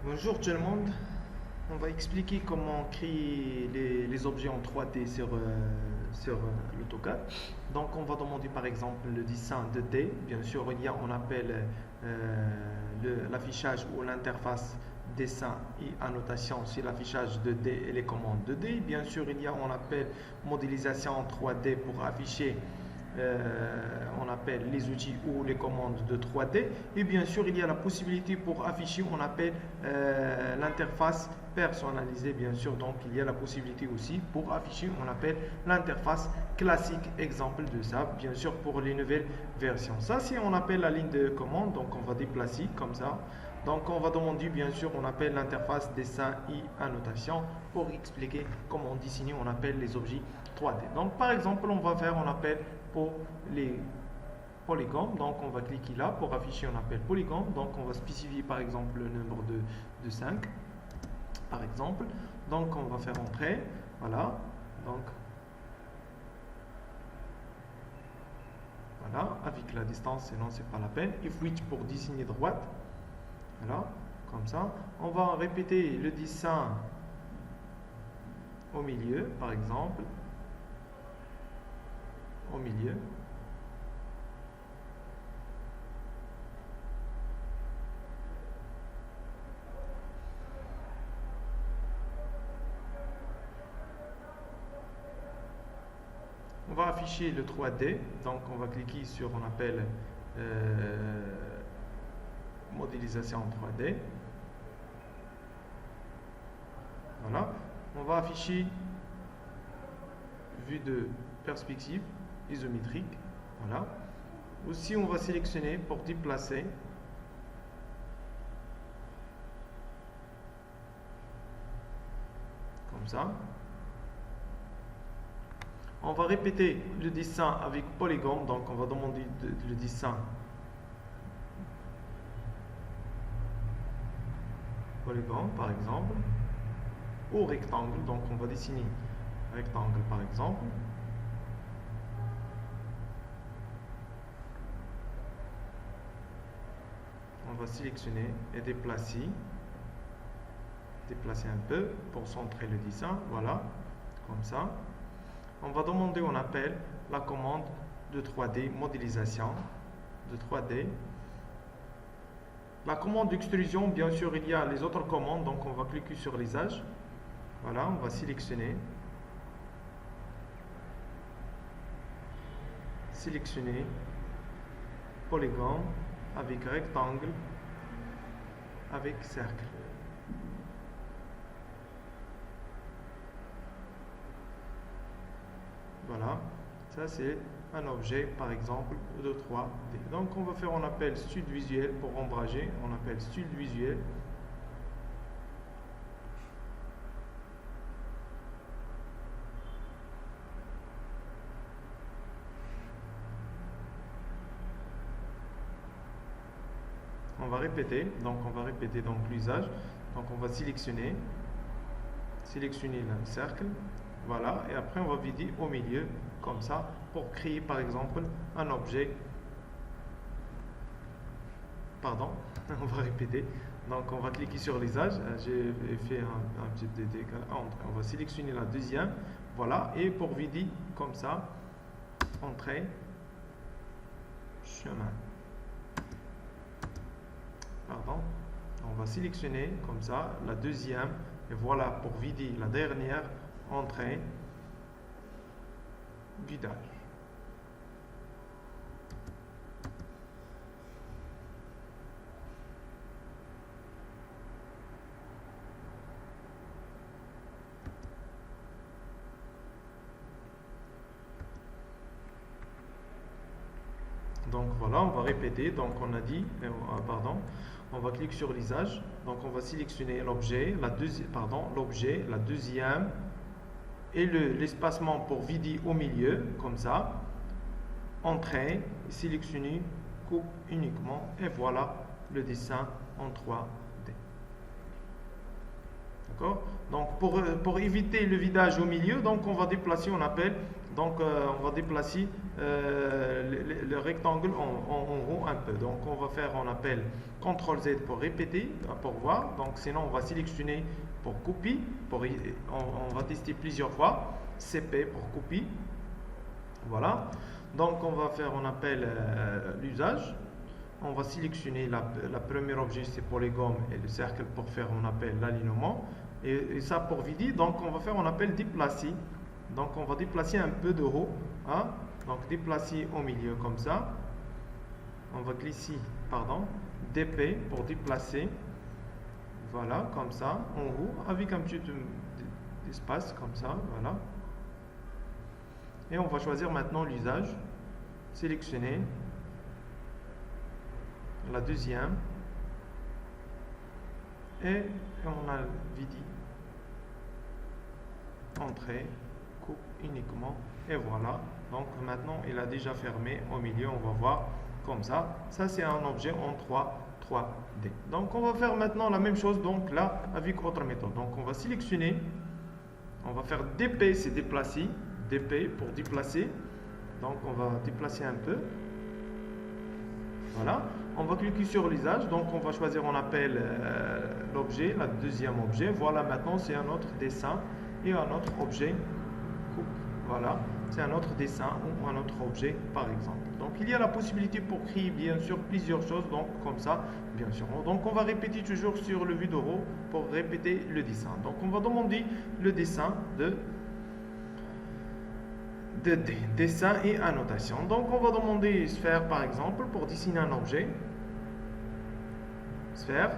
Bonjour tout le monde. On va expliquer comment créer les objets en 3D sur l'AutoCAD. Donc on va demander par exemple le dessin 2D. Bien sûr, on appelle l'affichage ou l'interface dessin et annotation, c'est l'affichage 2D et les commandes 2D. Bien sûr, on appelle modélisation en 3D pour afficher on appelle les outils ou les commandes de 3D. Et bien sûr, il y a la possibilité pour afficher, on appelle l'interface personnalisée, bien sûr. Donc, il y a la possibilité aussi pour afficher, on appelle l'interface classique. Exemple de ça, bien sûr, pour les nouvelles versions. Ça, c'est on appelle la ligne de commande. Donc, on va déplacer comme ça. Donc, on va demander, bien sûr, on appelle l'interface dessin et annotation pour expliquer comment dessiner, on appelle les objets 3D. Donc, par exemple, on va faire, on appelle pour les polygones. Donc, on va cliquer là pour afficher, on appelle polygone. Donc, on va spécifier, par exemple, le nombre de 5, par exemple. Donc, on va faire entrer. Voilà. Donc, voilà, avec la distance, sinon c'est pas la peine. Et switch pour dessiner droite. Voilà, comme ça. On va répéter le dessin au milieu, par exemple. Au milieu. On va afficher le 3D. Donc, on va cliquer sur, on appelle modélisation en 3D. Voilà. On va afficher vue de perspective isométrique. Voilà. Aussi, on va sélectionner pour déplacer. Comme ça. On va répéter le dessin avec polygone. Donc, on va demander le dessin polygone, par exemple. Ou rectangle. Donc, on va dessiner rectangle, par exemple. On va sélectionner et déplacer un peu pour centrer le dessin. Voilà, comme ça. On va demander, on appelle la commande de 3D, modélisation de 3D. La commande d'extrusion, bien sûr, il y a les autres commandes. Donc, on va cliquer sur les âges. Voilà, on va sélectionner. Sélectionner polygone avec rectangle, avec cercle. Voilà, ça c'est un objet par exemple de 3D. Donc on va faire, on appelle stud visuel pour ombrager, on appelle stud visuel. On va répéter, donc l'usage. Donc on va sélectionner le cercle. Voilà, et après on va vider au milieu, comme ça, pour créer par exemple un objet. Pardon, on va répéter. Donc on va cliquer sur les âges. J'ai fait un petit décalage. On va sélectionner la deuxième. Voilà, et pour vider, comme ça, entrée, chemin. Pardon. On va sélectionner comme ça la deuxième. Et voilà, pour vider la dernière, entrée, vidage. Donc voilà, on va répéter. Donc on a dit, pardon, on va cliquer sur l'usage. Donc on va sélectionner l'objet, la deuxième et l'espacement pour vider au milieu, comme ça. Entrée, sélectionner, coupe uniquement et voilà le dessin en 3D. D'accord? Donc pour éviter le vidage au milieu, donc on va déplacer, on appelle Donc on va déplacer le rectangle en haut un peu. Donc on va faire, on appelle CTRL Z pour répéter, pour voir. Donc sinon on va sélectionner pour copie, on va tester plusieurs fois. CP pour copie. Voilà. Donc on va faire, on appelle l'usage. On va sélectionner la première objet, c'est pour les gommes, et le cercle pour faire, on appelle l'alignement. Et ça pour vider, donc on va faire, on appelle déplacer. Donc on va déplacer un peu de haut, hein? Donc déplacer au milieu comme ça. On va glisser, pardon, DP pour déplacer. Voilà, comme ça, en haut, avec un petit espace comme ça, voilà. Et on va choisir maintenant l'usage. Sélectionner la deuxième. Et on a vidé. Entrée. Coupe uniquement et voilà. Donc maintenant il a déjà fermé au milieu, on va voir comme ça. Ça c'est un objet en 3D. Donc on va faire maintenant la même chose donc là avec autre méthode. Donc on va sélectionner, on va faire DP, c'est déplacer, DP pour déplacer. Donc on va déplacer un peu. Voilà. On va cliquer sur l'usage, donc on va choisir, on appelle l'objet, la deuxième objet. Voilà, maintenant c'est un autre dessin et un autre objet. Voilà, c'est un autre dessin ou un autre objet par exemple. Donc il y a la possibilité pour créer bien sûr plusieurs choses, donc comme ça bien sûr. Donc on va répéter toujours sur le vue d'euro pour répéter le dessin. Donc on va demander le dessin de dessin et annotation. Donc on va demander sphère par exemple pour dessiner un objet. Sphère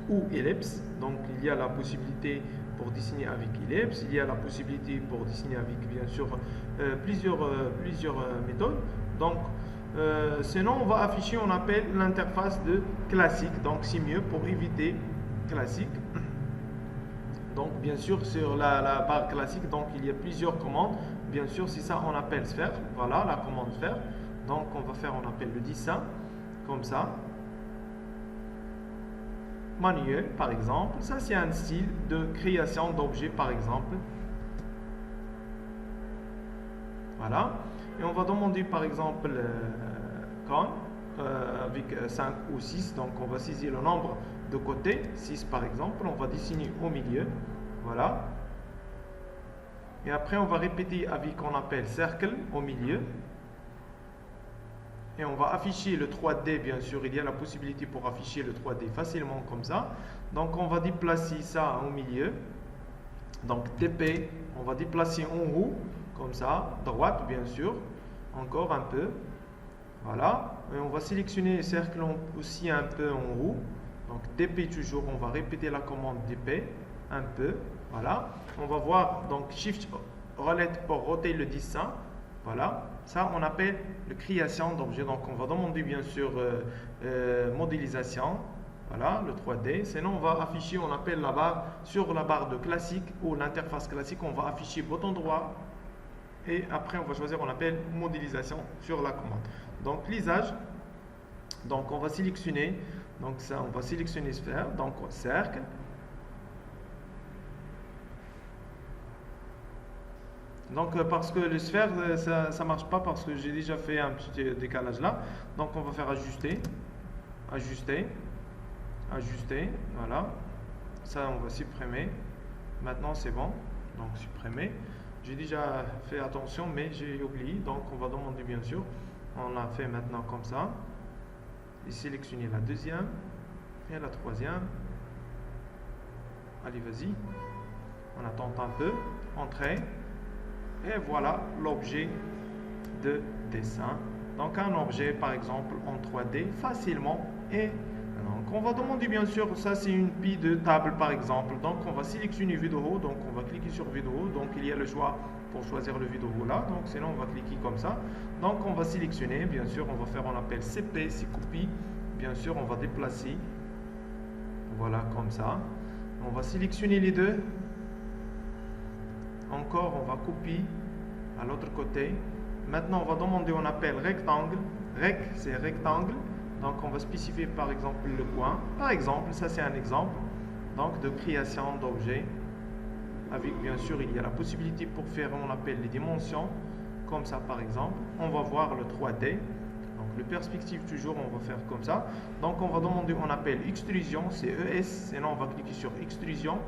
ou ellipse. Donc il y a la possibilité pour dessiner avec ellipse, il y a la possibilité pour dessiner avec bien sûr plusieurs méthodes. Donc sinon on va afficher, on appelle l'interface de classique, donc c'est mieux pour éviter classique. Donc bien sûr sur la barre classique, donc il y a plusieurs commandes, bien sûr c'est ça on appelle sphère, voilà la commande sphère. Donc on va faire, on appelle le dessin comme ça. Manuel par exemple, ça c'est un style de création d'objets par exemple. Voilà, et on va demander par exemple con avec 5 ou 6, donc on va saisir le nombre de côtés, 6 par exemple, on va dessiner au milieu, voilà. Et après on va répéter avec, on appelle cercle au milieu. Et on va afficher le 3D, bien sûr, il y a la possibilité pour afficher le 3D facilement comme ça. Donc on va déplacer ça au milieu. Donc DP, on va déplacer en haut, comme ça, droite bien sûr, encore un peu. Voilà, et on va sélectionner le cercle aussi un peu en haut. Donc DP toujours, on va répéter la commande DP un peu. Voilà, on va voir donc Shift Roulette pour roter le dessin. Voilà, ça on appelle la création d'objets. Donc on va demander bien sûr modélisation, voilà le 3D. Sinon on va afficher, on appelle la barre, sur la barre de classique ou l'interface classique, on va afficher bouton droit et après on va choisir, on appelle modélisation sur la commande. Donc l'usage, donc on va sélectionner, donc ça on va sélectionner sphère, donc cercle. Donc parce que le sphère ça marche pas parce que j'ai déjà fait un petit décalage là. Donc on va faire ajuster, ajuster, ajuster, voilà. Ça on va supprimer. Maintenant c'est bon, donc supprimer. J'ai déjà fait attention mais j'ai oublié, donc on va demander bien sûr. On a fait maintenant comme ça. Et sélectionner la deuxième et la troisième. Allez vas-y. On attend un peu. Entrée. Et voilà l'objet de dessin. Donc un objet par exemple en 3D facilement. Et donc on va demander bien sûr, ça c'est une pile de table par exemple. Donc on va sélectionner vidéo, donc on va cliquer sur vidéo. Donc il y a le choix pour choisir le vidéo là. Donc sinon on va cliquer comme ça. Donc on va sélectionner, bien sûr on va faire, on appelle CP, c'est copie. Bien sûr on va déplacer. Voilà comme ça. On va sélectionner les deux. Encore on va copier à l'autre côté. Maintenant on va demander, on appelle rectangle. Rec c'est rectangle. Donc on va spécifier par exemple le coin. Par exemple, ça c'est un exemple donc de création d'objet. avec bien sûr, il y a la possibilité pour faire, on appelle les dimensions, comme ça par exemple. On va voir le 3D. Donc le perspective toujours, on va faire comme ça. Donc on va demander, on appelle extrusion, c'est ES, sinon on va cliquer sur extrusion.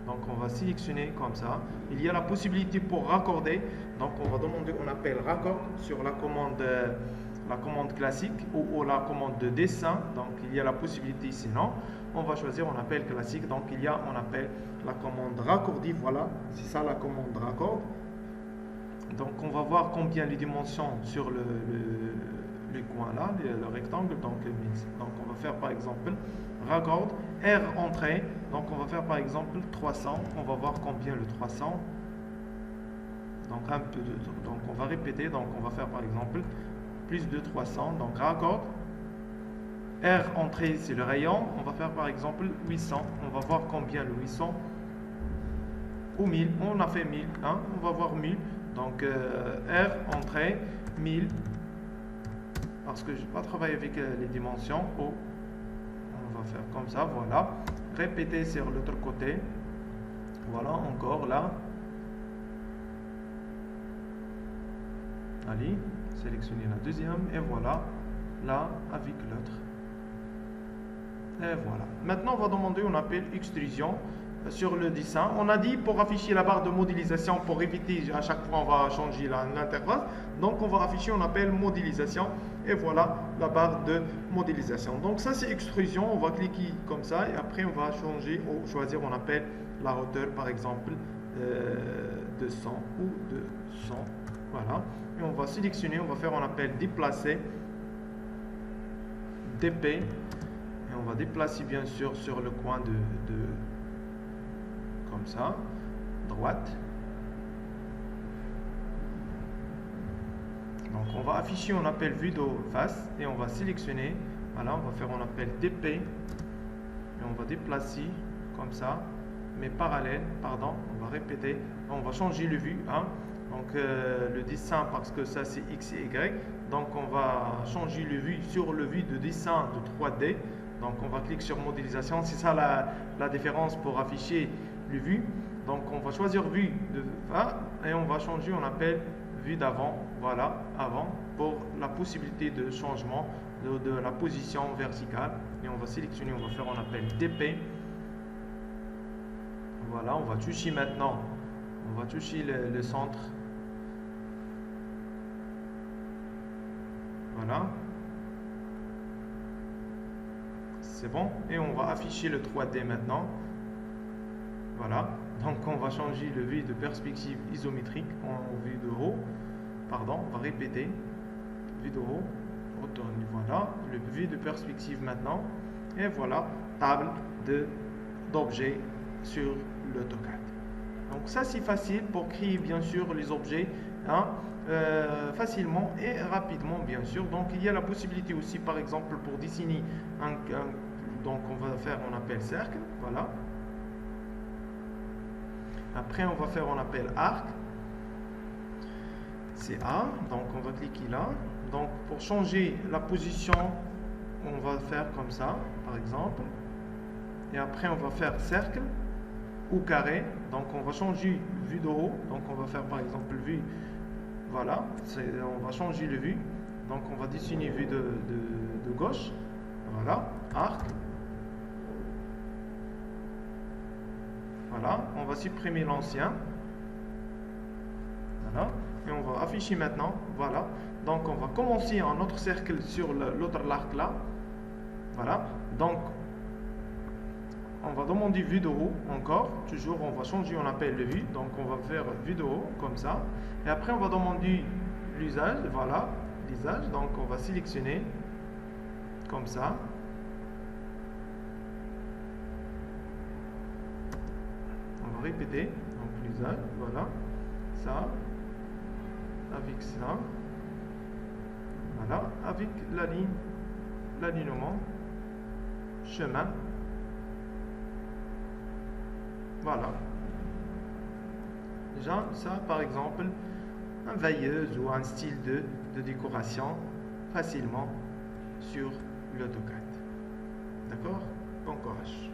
Donc on va sélectionner comme ça. Il y a la possibilité pour raccorder. Donc on va demander, on appelle raccord sur la commande classique ou la commande de dessin. Donc il y a la possibilité, sinon on va choisir, on appelle classique. Donc il y a, on appelle la commande raccordi. Voilà, c'est ça la commande raccord. Donc on va voir combien les dimensions sur les coins là, le rectangle. Donc on va faire par exemple raccord, R entrée. Donc on va faire par exemple 300. On va voir combien le 300. Donc donc on va répéter. Donc on va faire par exemple plus de 300. Donc raccord. R entrée c'est le rayon. On va faire par exemple 800. On va voir combien le 800 ou 1000. On a fait 1000. Hein? On va voir 1000. Donc R entrée 1000. Parce que je n'ai pas travaillé avec les dimensions. Oh. On va faire comme ça, voilà. Répéter sur l'autre côté. Voilà, encore là. Allez, sélectionnez la deuxième. Et voilà, là, avec l'autre. Et voilà. Maintenant, on va demander, on appelle extrusion sur le dessin. On a dit pour afficher la barre de modélisation, pour éviter à chaque fois on va changer l'interface. Donc on va afficher, on appelle modélisation. Et voilà la barre de modélisation. Donc ça c'est extrusion. On va cliquer comme ça et après on va changer ou choisir, on appelle la hauteur par exemple 200 ou 200. Voilà. Et on va sélectionner, on va faire, on appelle déplacer, DP. Et on va déplacer bien sûr sur le coin de comme ça, droite. Donc on va afficher, on appelle vue de face et on va sélectionner. Voilà, on va faire, on appelle DP et on va déplacer comme ça, mais parallèle, pardon, on va répéter. On va changer le vue, hein. Donc le dessin parce que ça c'est X et Y. Donc on va changer le vue sur le vue de dessin de 3D. Donc on va cliquer sur modélisation, c'est ça la différence pour afficher le vue. Donc on va choisir vue de face et on va changer, on appelle vue d'avant, voilà, avant, pour la possibilité de changement de la position verticale. Et on va sélectionner, on va faire, on appelle DP. Voilà, on va toucher maintenant, on va toucher le centre. Voilà. C'est bon. Et on va afficher le 3D maintenant. Voilà. Donc on va changer le vue de perspective isométrique en vue de haut. Pardon, on va répéter. Vue de haut. Voilà. Le vue de perspective maintenant. Et voilà. Table d'objets sur l'AutoCAD. Donc ça c'est facile pour créer bien sûr les objets. Hein, facilement et rapidement bien sûr. Donc il y a la possibilité aussi par exemple pour dessiner donc on va faire, on appelle cercle, voilà. Après on va faire, on appelle arc, c'est A, donc on va cliquer là. Donc pour changer la position on va faire comme ça par exemple, et après on va faire cercle ou carré. Donc on va changer vue de haut, donc on va faire par exemple vue. Voilà, on va changer le vue. Donc on va dessiner vue de gauche. Voilà, arc. Voilà, on va supprimer l'ancien. Voilà, et on va afficher maintenant. Voilà, donc on va commencer un autre cercle sur l'autre arc là. Voilà, donc on va demander vue de haut encore. Toujours, on va changer, on appelle le vue. Donc on va faire vue de haut comme ça. Et après on va demander l'usage. Voilà, l'usage. Donc on va sélectionner comme ça. On va répéter. Donc l'usage, voilà. Ça. Avec ça. Voilà. Avec la ligne, l'alignement, chemin. Voilà. Déjà, ça, par exemple, un veilleuse ou un style de décoration facilement sur l'AutoCAD. D'accord? Bon courage.